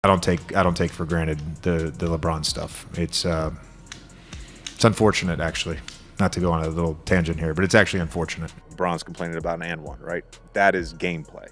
I don't take for granted the LeBron stuff. It's unfortunate, actually. Not to go on a little tangent here, but it's actually unfortunate. LeBron's complaining about an and one, right? That is gameplay.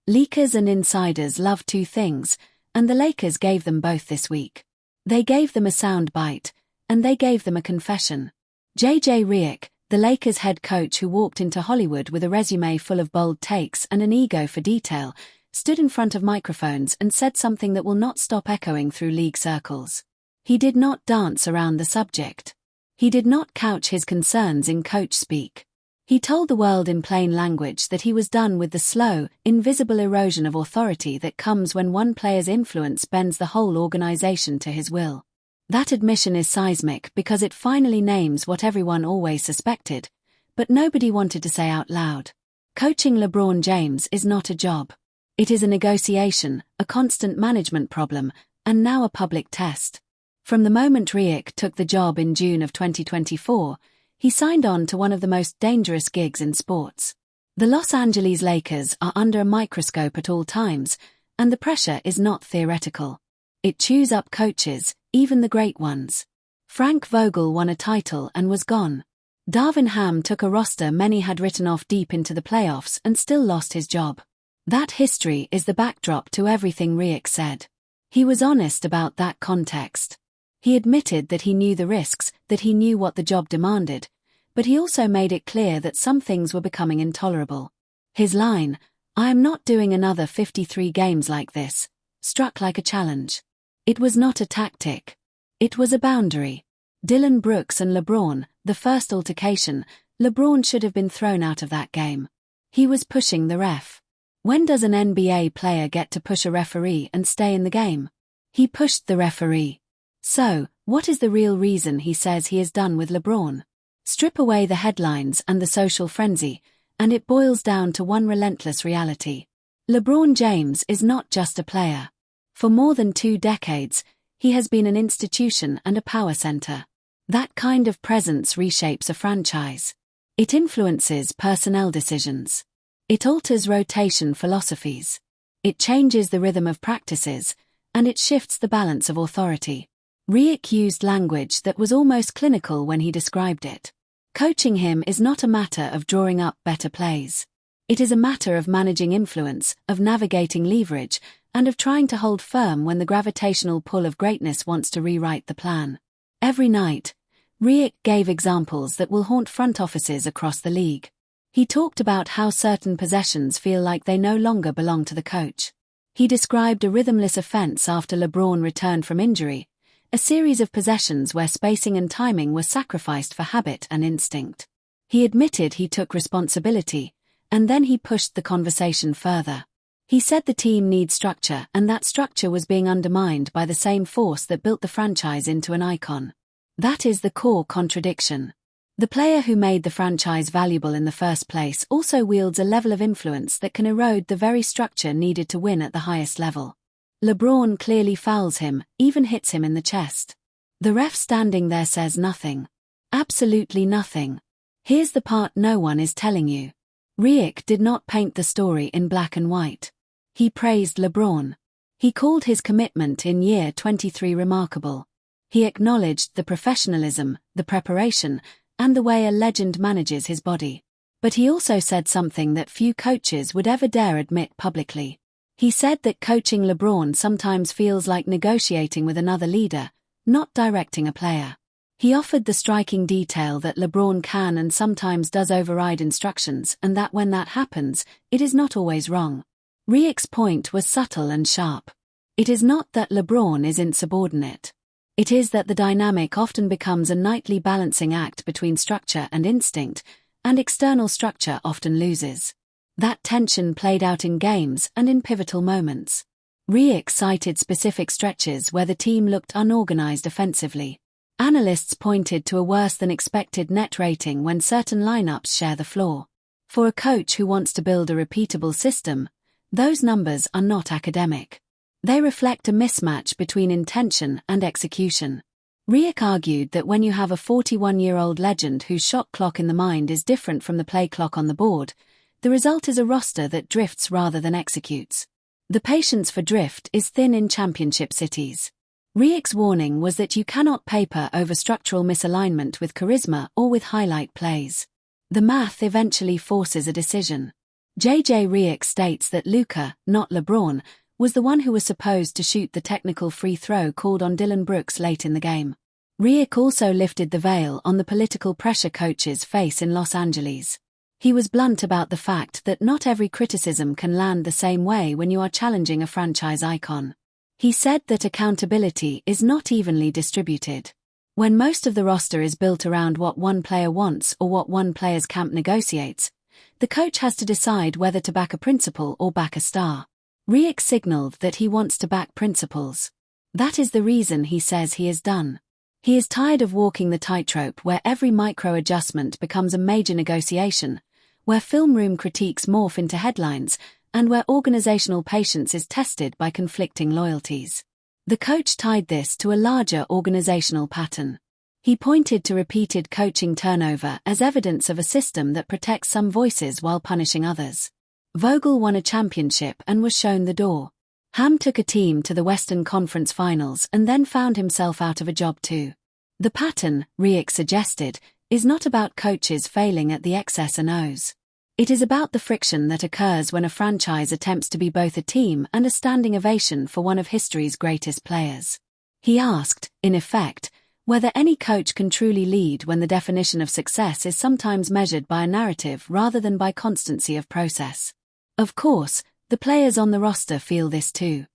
Leakers and insiders love two things, and the Lakers gave them both this week. They gave them a sound bite, and they gave them a confession. J.J. Redick, the Lakers head coach who walked into Hollywood with a resume full of bold takes and an ego for detail, stood in front of microphones and said something that will not stop echoing through league circles. He did not dance around the subject. He did not couch his concerns in coach speak. He told the world in plain language that he was done with the slow, invisible erosion of authority that comes when one player's influence bends the whole organization to his will. That admission is seismic because it finally names what everyone always suspected, but nobody wanted to say out loud. Coaching LeBron James is not a job. It is a negotiation, a constant management problem, and now a public test. From the moment Redick took the job in June of 2024, he signed on to one of the most dangerous gigs in sports. The Los Angeles Lakers are under a microscope at all times, and the pressure is not theoretical. It chews up coaches, even the great ones. Frank Vogel won a title and was gone. Darvin Ham took a roster many had written off deep into the playoffs and still lost his job. That history is the backdrop to everything Redick said. He was honest about that context. He admitted that he knew the risks, that he knew what the job demanded, but he also made it clear that some things were becoming intolerable. His line, "I am not doing another 53 games like this," struck like a challenge. It was not a tactic. It was a boundary. Dillon Brooks and LeBron, the first altercation, LeBron should have been thrown out of that game. He was pushing the ref. When does an NBA player get to push a referee and stay in the game? He pushed the referee. So, what is the real reason he says he is done with LeBron? Strip away the headlines and the social frenzy, and it boils down to one relentless reality. LeBron James is not just a player. For more than 2 decades, he has been an institution and a power center. That kind of presence reshapes a franchise. It influences personnel decisions. It alters rotation philosophies. It changes the rhythm of practices, and it shifts the balance of authority. Redick used language that was almost clinical when he described it. Coaching him is not a matter of drawing up better plays. It is a matter of managing influence, of navigating leverage, and of trying to hold firm when the gravitational pull of greatness wants to rewrite the plan. Every night, Redick gave examples that will haunt front offices across the league. He talked about how certain possessions feel like they no longer belong to the coach. He described a rhythmless offense after LeBron returned from injury, a series of possessions where spacing and timing were sacrificed for habit and instinct. He admitted he took responsibility, and then he pushed the conversation further. He said the team needs structure, and that structure was being undermined by the same force that built the franchise into an icon. That is the core contradiction. The player who made the franchise valuable in the first place also wields a level of influence that can erode the very structure needed to win at the highest level. LeBron clearly fouls him, even hits him in the chest. The ref standing there says nothing. Absolutely nothing. Here's the part no one is telling you. Redick did not paint the story in black and white. He praised LeBron. He called his commitment in year 23 remarkable. He acknowledged the professionalism, the preparation, and the way a legend manages his body. But he also said something that few coaches would ever dare admit publicly. He said that coaching LeBron sometimes feels like negotiating with another leader, not directing a player. He offered the striking detail that LeBron can and sometimes does override instructions, and that when that happens, it is not always wrong. Redick's point was subtle and sharp. It is not that LeBron is insubordinate. It is that the dynamic often becomes a nightly balancing act between structure and instinct, and external structure often loses. That tension played out in games and in pivotal moments. Redick cited specific stretches where the team looked unorganized offensively. Analysts pointed to a worse-than-expected net rating when certain lineups share the floor. For a coach who wants to build a repeatable system, those numbers are not academic. They reflect a mismatch between intention and execution. Redick argued that when you have a 41-year-old legend whose shot clock in the mind is different from the play clock on the board, the result is a roster that drifts rather than executes. The patience for drift is thin in championship cities. Riek's warning was that you cannot paper over structural misalignment with charisma or with highlight plays. The math eventually forces a decision. JJ Riek states that Luka, not LeBron, was the one who was supposed to shoot the technical free throw called on Dylan Brooks late in the game. Riek also lifted the veil on the political pressure coaches face in Los Angeles. He was blunt about the fact that not every criticism can land the same way when you are challenging a franchise icon. He said that accountability is not evenly distributed. When most of the roster is built around what one player wants or what one player's camp negotiates, the coach has to decide whether to back a principle or back a star. Riek signaled that he wants to back principles. That is the reason he says he is done. He is tired of walking the tightrope where every micro-adjustment becomes a major negotiation, where film room critiques morph into headlines, and where organizational patience is tested by conflicting loyalties. The coach tied this to a larger organizational pattern. He pointed to repeated coaching turnover as evidence of a system that protects some voices while punishing others. Vogel won a championship and was shown the door. Ham took a team to the Western Conference Finals and then found himself out of a job too. The pattern, Riek suggested, is not about coaches failing at the X's and O's. It is about the friction that occurs when a franchise attempts to be both a team and a standing ovation for one of history's greatest players. He asked, in effect, whether any coach can truly lead when the definition of success is sometimes measured by a narrative rather than by constancy of process. Of course, the players on the roster feel this too.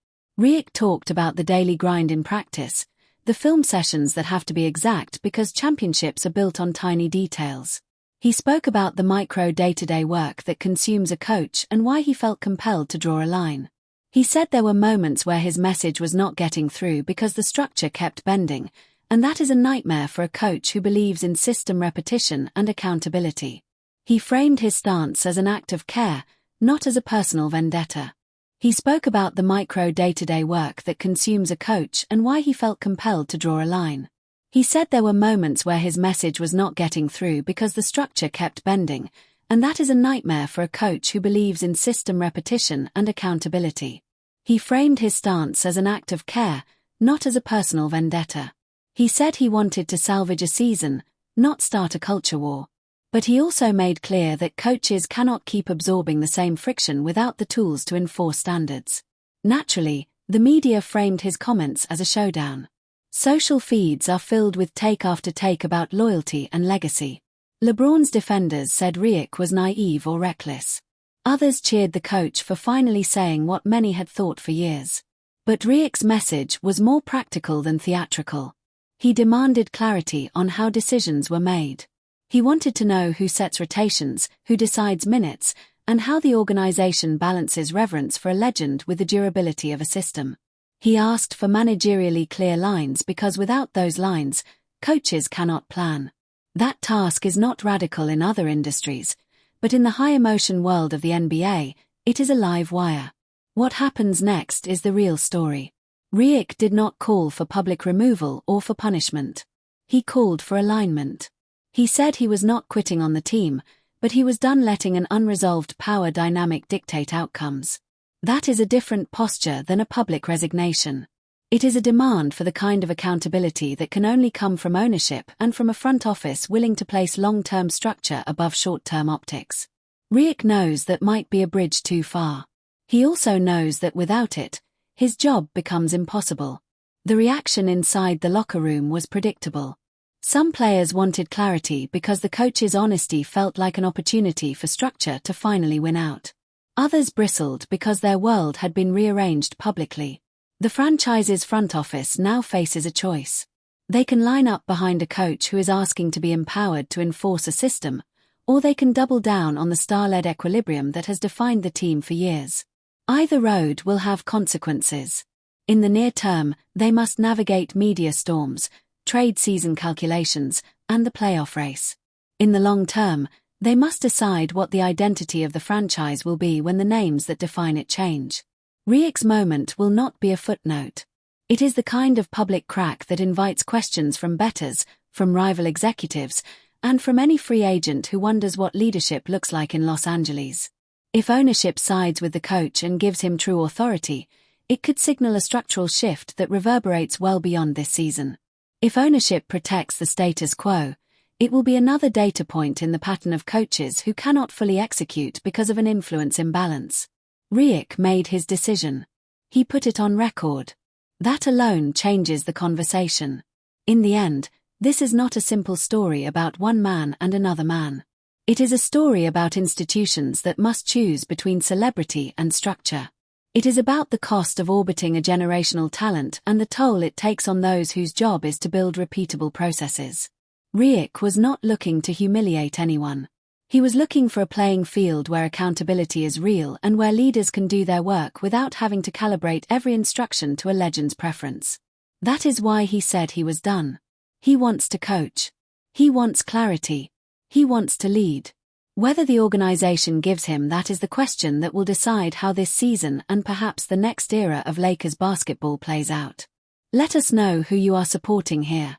Riek talked about the daily grind in practice, the film sessions that have to be exact because championships are built on tiny details. He spoke about the micro day-to-day work that consumes a coach and why he felt compelled to draw a line. He said there were moments where his message was not getting through because the structure kept bending, and that is a nightmare for a coach who believes in system repetition and accountability. He framed his stance as an act of care, not as a personal vendetta. He spoke about the micro day-to-day work that consumes a coach and why he felt compelled to draw a line. He said there were moments where his message was not getting through because the structure kept bending, and that is a nightmare for a coach who believes in system repetition and accountability. He framed his stance as an act of care, not as a personal vendetta. He said he wanted to salvage a season, not start a culture war. But he also made clear that coaches cannot keep absorbing the same friction without the tools to enforce standards. Naturally, the media framed his comments as a showdown. Social feeds are filled with take after take about loyalty and legacy. LeBron's defenders said Riek was naive or reckless. Others cheered the coach for finally saying what many had thought for years. But Riek's message was more practical than theatrical. He demanded clarity on how decisions were made. He wanted to know who sets rotations, who decides minutes, and how the organization balances reverence for a legend with the durability of a system. He asked for managerially clear lines because without those lines, coaches cannot plan. That task is not radical in other industries, but in the high-emotion world of the NBA, it is a live wire. What happens next is the real story. Riek did not call for public removal or for punishment. He called for alignment. He said he was not quitting on the team, but he was done letting an unresolved power dynamic dictate outcomes. That is a different posture than a public resignation. It is a demand for the kind of accountability that can only come from ownership and from a front office willing to place long-term structure above short-term optics. Riek knows that might be a bridge too far. He also knows that without it, his job becomes impossible. The reaction inside the locker room was predictable. Some players wanted clarity because the coach's honesty felt like an opportunity for structure to finally win out. Others bristled because their world had been rearranged publicly. The franchise's front office now faces a choice. They can line up behind a coach who is asking to be empowered to enforce a system, or they can double down on the star-led equilibrium that has defined the team for years. Either road will have consequences. In the near term, they must navigate media storms, trade season calculations, and the playoff race. In the long term, they must decide what the identity of the franchise will be when the names that define it change. Riek's moment will not be a footnote. It is the kind of public crack that invites questions from bettors, from rival executives, and from any free agent who wonders what leadership looks like in Los Angeles. If ownership sides with the coach and gives him true authority, it could signal a structural shift that reverberates well beyond this season. If ownership protects the status quo, it will be another data point in the pattern of coaches who cannot fully execute because of an influence imbalance. Riek made his decision. He put it on record. That alone changes the conversation. In the end, this is not a simple story about one man and another man. It is a story about institutions that must choose between celebrity and structure. It is about the cost of orbiting a generational talent and the toll it takes on those whose job is to build repeatable processes. Riek was not looking to humiliate anyone. He was looking for a playing field where accountability is real and where leaders can do their work without having to calibrate every instruction to a legend's preference. That is why he said he was done. He wants to coach. He wants clarity. He wants to lead. Whether the organization gives him that is the question that will decide how this season and perhaps the next era of Lakers basketball plays out. Let us know who you are supporting here.